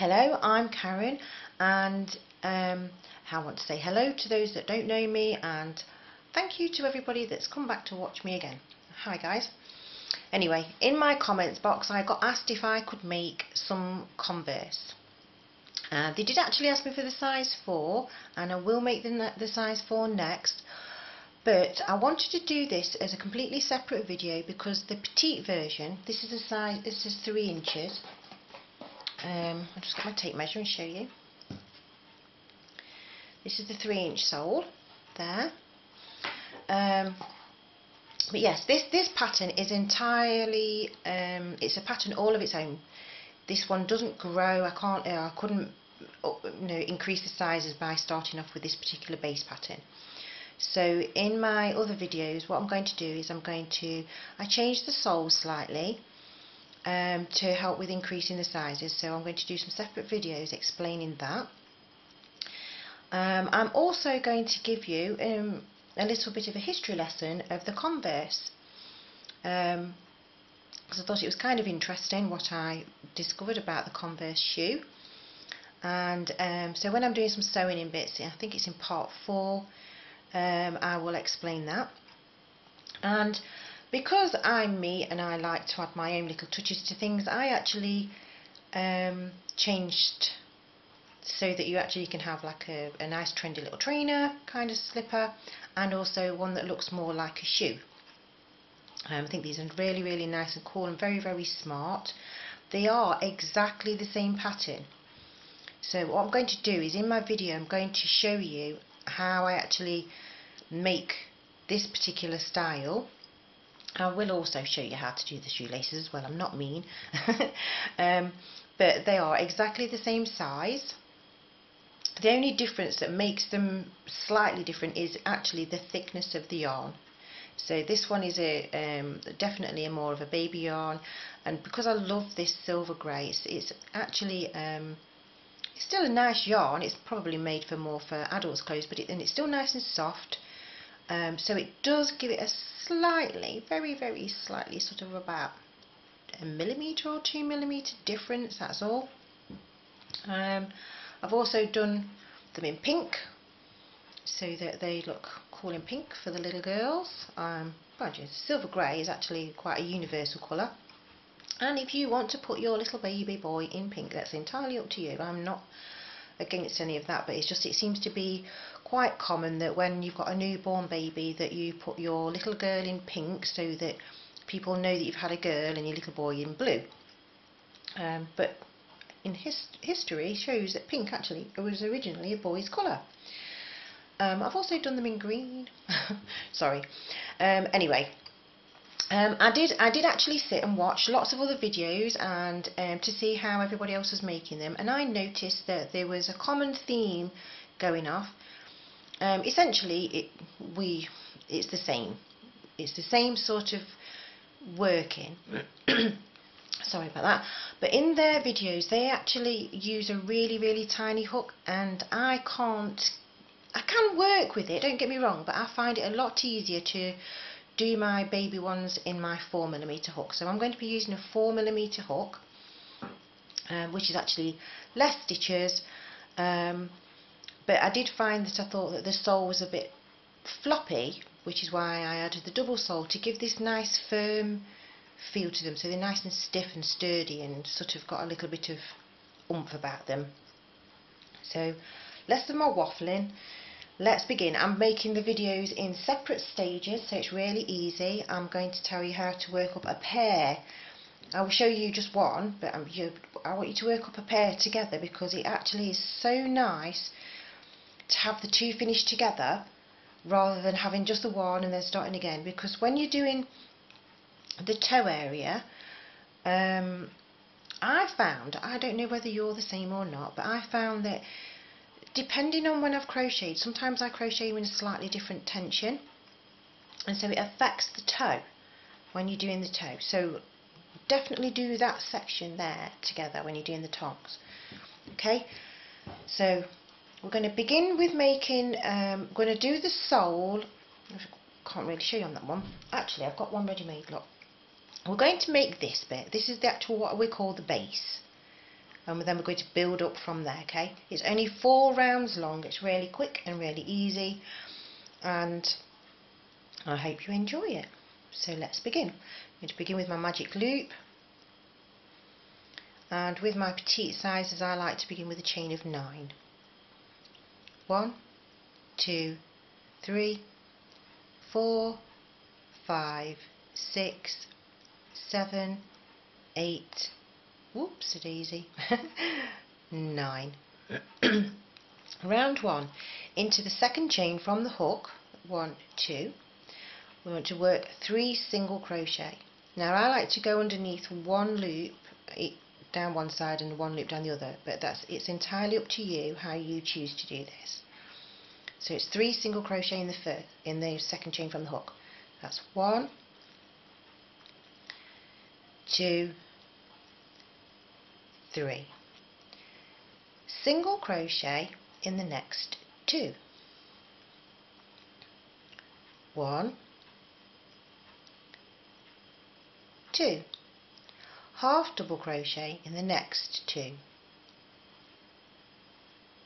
Hello, I'm Karen, and I want to say hello to those that don't know me, and thank you to everybody that's come back to watch me again. Hi guys. Anyway, in my comments box I got asked if I could make some Converse. They did actually ask me for the size 4, and I will make the size 4 next, but I wanted to do this as a completely separate video because the Petite version, this is a size, this is 3 inches. I'll just get my tape measure and show you. This is the 3-inch sole there. But yes, this pattern is entirely it's a pattern all of its own. This one doesn't grow. I couldn't increase the sizes by starting off with this particular base pattern. So in my other videos, what I'm going to do is I changed the sole slightly to help with increasing the sizes, so I'm going to do some separate videos explaining that. I'm also going to give you a little bit of a history lesson of the Converse, because I thought it was kind of interesting what I discovered about the Converse shoe. And so when I'm doing some sewing in bits, I think it's in part 4, I will explain that. And because I'm me and I like to add my own little touches to things, I actually changed so that you actually can have like a nice trendy little trainer kind of slipper, and also one that looks more like a shoe. I think these are really, really nice and cool and very, very smart. They are exactly the same pattern. So what I'm going to do is in my video I'm going to show you how I actually make this particular style. I will also show you how to do the shoelaces as well, I'm not mean. But they are exactly the same size. The only difference that makes them slightly different is actually the thickness of the yarn. So this one is definitely more of a baby yarn, and because I love this silver grey, it's actually it's still a nice yarn. It's probably made more for adults' clothes, but it's still nice and soft. So it does give it a slightly, very, very slightly, sort of about a millimetre or 2 millimetre difference, that's all. I've also done them in pink, so that they look cool in pink for the little girls. Silver grey is actually quite a universal colour. And if you want to put your little baby boy in pink, that's entirely up to you. I'm not against any of that, but it seems to be quite common that when you've got a newborn baby that you put your little girl in pink so that people know that you've had a girl, and your little boy in blue. But in history shows that pink actually was originally a boy's colour. I've also done them in green. Sorry. Anyway, I did actually sit and watch lots of other videos and to see how everybody else was making them, and I noticed that there was a common theme going off. Essentially, it's the same. It's the same sort of working. Sorry about that. But in their videos, they actually use a really, really tiny hook, and I can work with it. Don't get me wrong, but I find it a lot easier to do my baby ones in my 4mm hook. So I'm going to be using a 4mm hook, which is actually less stitches, but I did find that I thought that the sole was a bit floppy, which is why I added the double sole to give this nice firm feel to them, so they're nice and stiff and sturdy and sort of got a little bit of oomph about them. So less of my waffling, let's begin. I'm making the videos in separate stages, so it's really easy. I'm going to tell you how to work up a pair. I will show you just one, but I want you to work up a pair together, because it actually is so nice to have the two finished together rather than having just the one and then starting again. Because when you're doing the toe area, I found, I don't know whether you're the same or not, but I found that depending on when I've crocheted, sometimes I crochet in a slightly different tension, and so it affects the toe when you're doing the toe. So definitely do that section there together when you're doing the tongs. Okay, so we're going to begin with making, going to do the sole. I can't really show you on that one. Actually, I've got one ready made, look. We're going to make this bit. This is the actual, what we call the base. and then we're going to build up from there. Okay, it's only 4 rounds long. It's really quick and really easy, and I hope you enjoy it. So let's begin. I'm going to begin with my magic loop, and with my petite sizes I like to begin with a chain of 9. 1, 2, 3, 4, 5, 6, 7, 8, whoops-a-daisy, 9. Round 1, into the second chain from the hook, 1, 2, we want to work 3 single crochet. Now I like to go underneath one loop down one side and one loop down the other, but it's entirely up to you how you choose to do this. So it's 3 single crochet in the second chain from the hook. That's 1, 2, 3. Single crochet in the next 2. 1, 2. Half double crochet in the next 2.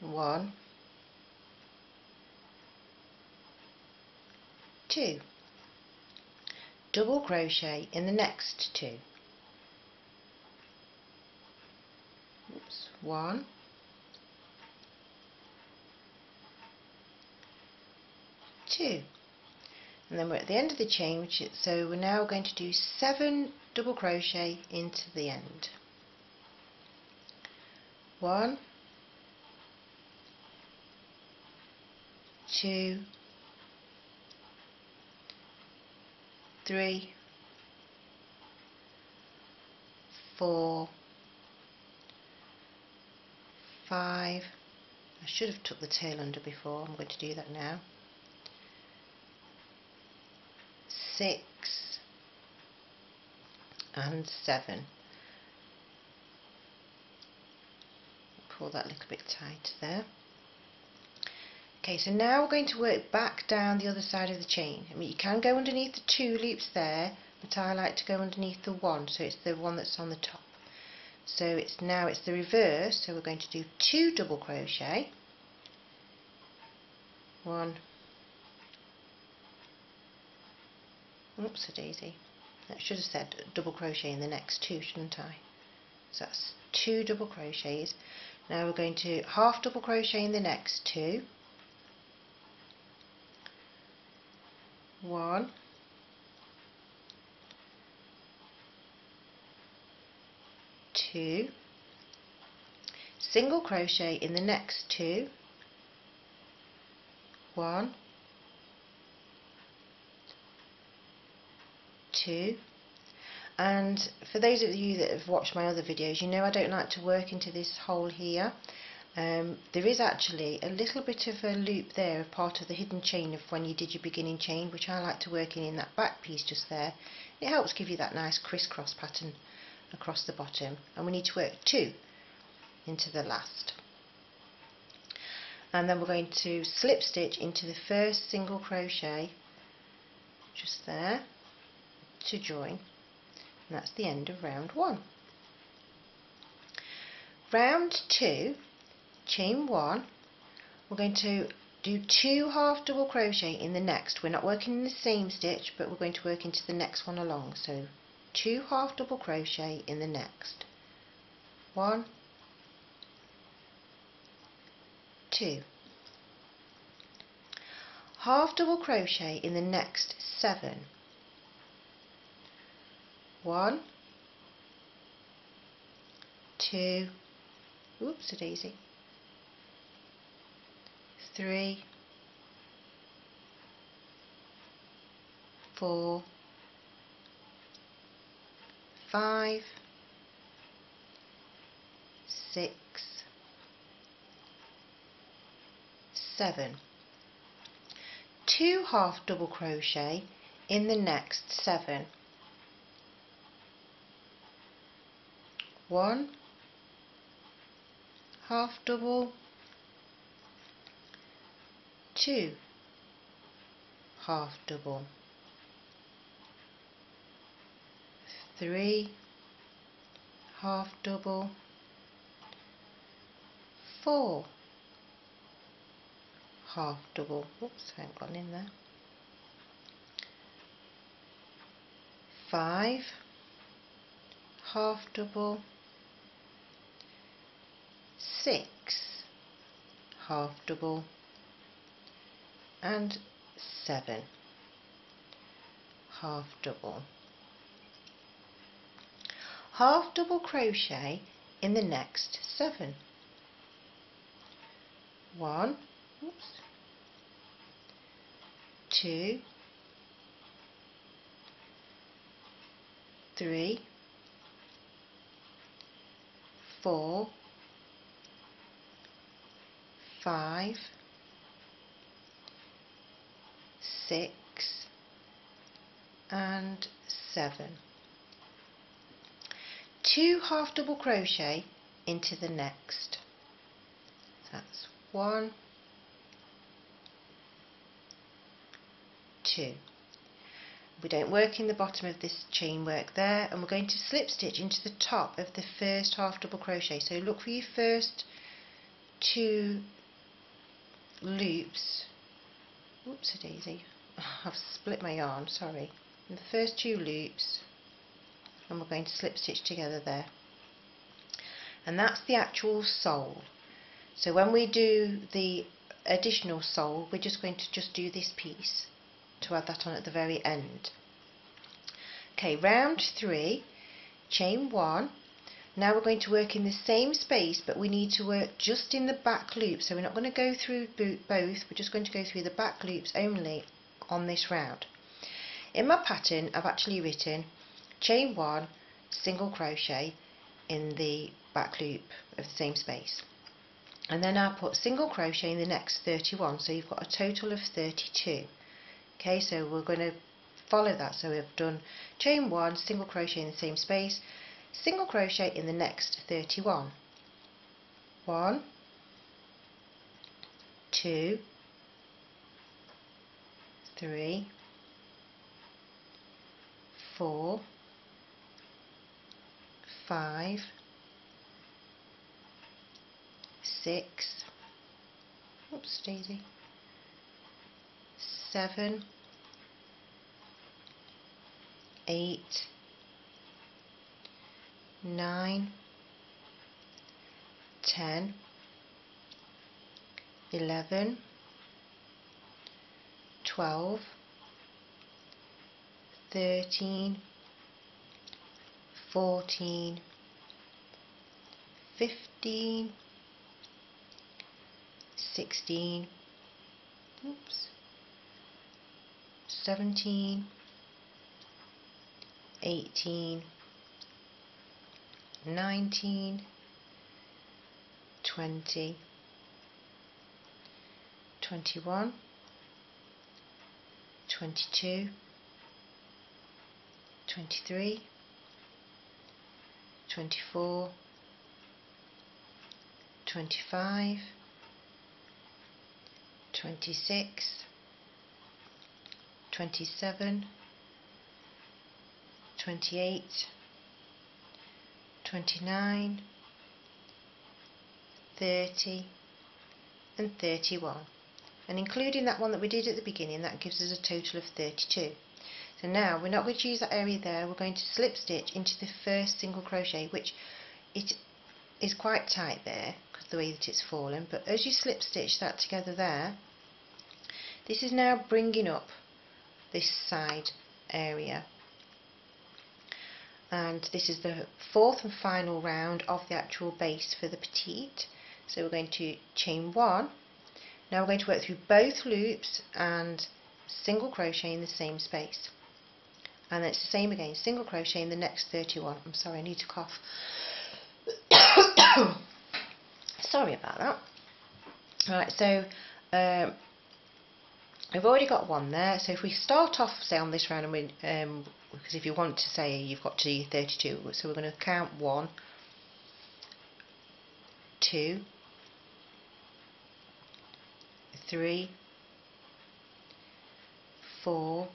1, 2. Double crochet in the next 2. Oops. 1, 2. And then we're at the end of the chain, so we're now going to do 7 double crochet into the end. 1, 2, 3, 4, 5. I should have tucked the tail under before. I'm going to do that now. 6 and 7. Pull that a little bit tight there. Okay, so now we're going to work back down the other side of the chain. I mean, you can go underneath the 2 loops there, but I like to go underneath the 1, so it's the one that's on the top. So it's the reverse, so we're going to do 2 double crochet. 1, oops-a-daisy, that should have said double crochet in the next 2, shouldn't I? So that's 2 double crochets. Now we're going to half double crochet in the next 2. 1, 2, single crochet in the next 2. 1, 2, and for those of you that have watched my other videos, you know I don't like to work into this hole here. There is actually a little bit of a loop there of part of the hidden chain of when you did your beginning chain, which I like to work in that back piece just there. It helps give you that nice crisscross pattern across the bottom, and we need to work 2 into the last. And then we're going to slip stitch into the first single crochet just there to join, and that's the end of round 1. Round 2, chain 1, we're going to do 2 half double crochet in the next. We're not working in the same stitch, but we're going to work into the next one along. So 2 half double crochet in the next. 1, 2. Half double crochet in the next 7. 1, 2, oops-a-daisy, 3, 4, 5, 6, 7. 2 half double crochet in the next 7. 1 half double, 2 half double, 3 half double, 4 half double, oops, I haven't gone in there, 5 half double, 6 half double, and 7 half double. Half double crochet in the next 7. 1, oops, 2, 3, 4, 5, 6, and 7. 2 half double crochet into the next. That's 1, 2. We don't work in the bottom of this chain work there, and we're going to slip stitch into the top of the first half double crochet. So look for your first 2 loops. Oops, a daisy. I've split my yarn, sorry. In the first 2 loops, and we're going to slip stitch together there. And that's the actual sole. So when we do the additional sole, we're just going to do this piece to add that on at the very end. Okay, round 3, chain 1. Now we're going to work in the same space, but we need to work just in the back loop. So we're not going to go through both, we're just going to go through the back loops only on this round. In my pattern, I've actually written chain 1, single crochet in the back loop of the same space. And then I'll put single crochet in the next 31, so you've got a total of 32. Okay, so we're going to follow that. So we've done chain 1, single crochet in the same space, single crochet in the next 31. 1, 2, 3, 4, 5, 6, oops, daisy, 7, 8, 9, 10, 11, 12, 13, 14, 15, 16, oops, 17, 18, 19, 20, 21, 22, 23, 24, 25, 26, 27, 28, 29, 30 and 31, and including that one that we did at the beginning, that gives us a total of 32. So now we're not going to use that area there, we're going to slip stitch into the first single crochet, which it is quite tight there because the way that it's fallen, but as you slip stitch that together there, this is now bringing up this side area, and this is the 4th and final round of the actual base for the petite. So we're going to chain 1. Now we're going to work through both loops and single crochet in the same space, and it's the same again, single crochet in the next 31. I'm sorry, I need to cough. Sorry about that. Right, so I've already got one there, so if we start off, say, on this round, and we, because if you want to say you've got to do 32, so we're going to count 1, 2, 3, 4,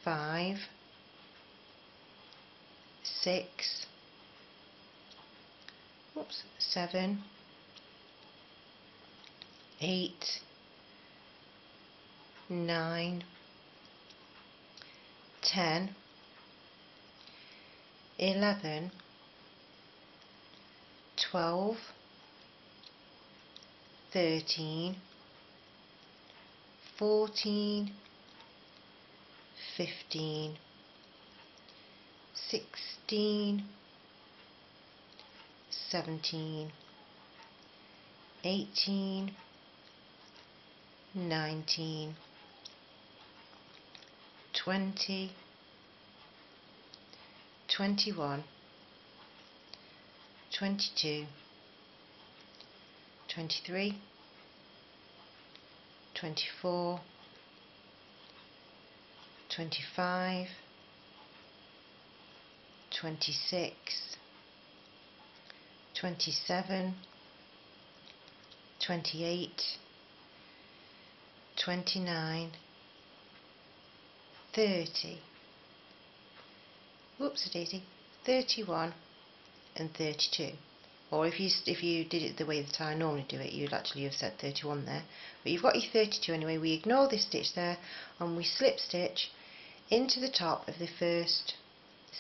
5, 6, 7, 8, 9, 10, 11, 12, 13, 14, 15, 16, 17, 18, 19, 20, 21, 22, 23, 24, 25, 26, 27, 28, 29, 30, whoopsie-daisy, 31 and 32. Or if you did it the way that I normally do it, you'd actually have said 31 there. But you've got your 32 anyway. We ignore this stitch there and we slip stitch into the top of the first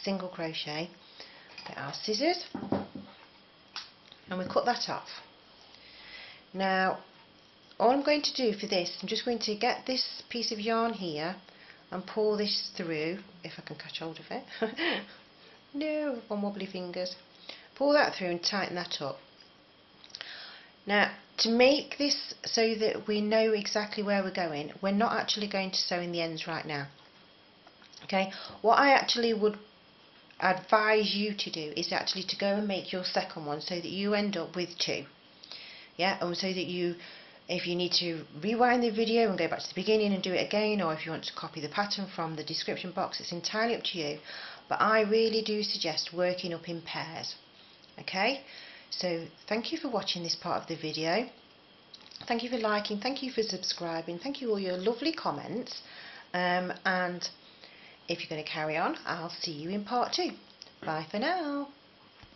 single crochet. Get our scissors and we cut that off. Now all I'm going to do for this, I'm just going to get this piece of yarn here and pull this through, if I can catch hold of it. No, on wobbly fingers. Pull that through and tighten that up. Now, to make this so that we know exactly where we're going, we're not actually going to sew in the ends right now. Okay, what I actually would advise you to do is actually to go and make your second one so that you end up with 2. Yeah, and so that you, if you need to rewind the video and go back to the beginning and do it again, or if you want to copy the pattern from the description box, it's entirely up to you. But I really do suggest working up in pairs. Okay, so thank you for watching this part of the video. Thank you for liking, thank you for subscribing, thank you for all your lovely comments. And if you're going to carry on, I'll see you in part 2. Bye for now.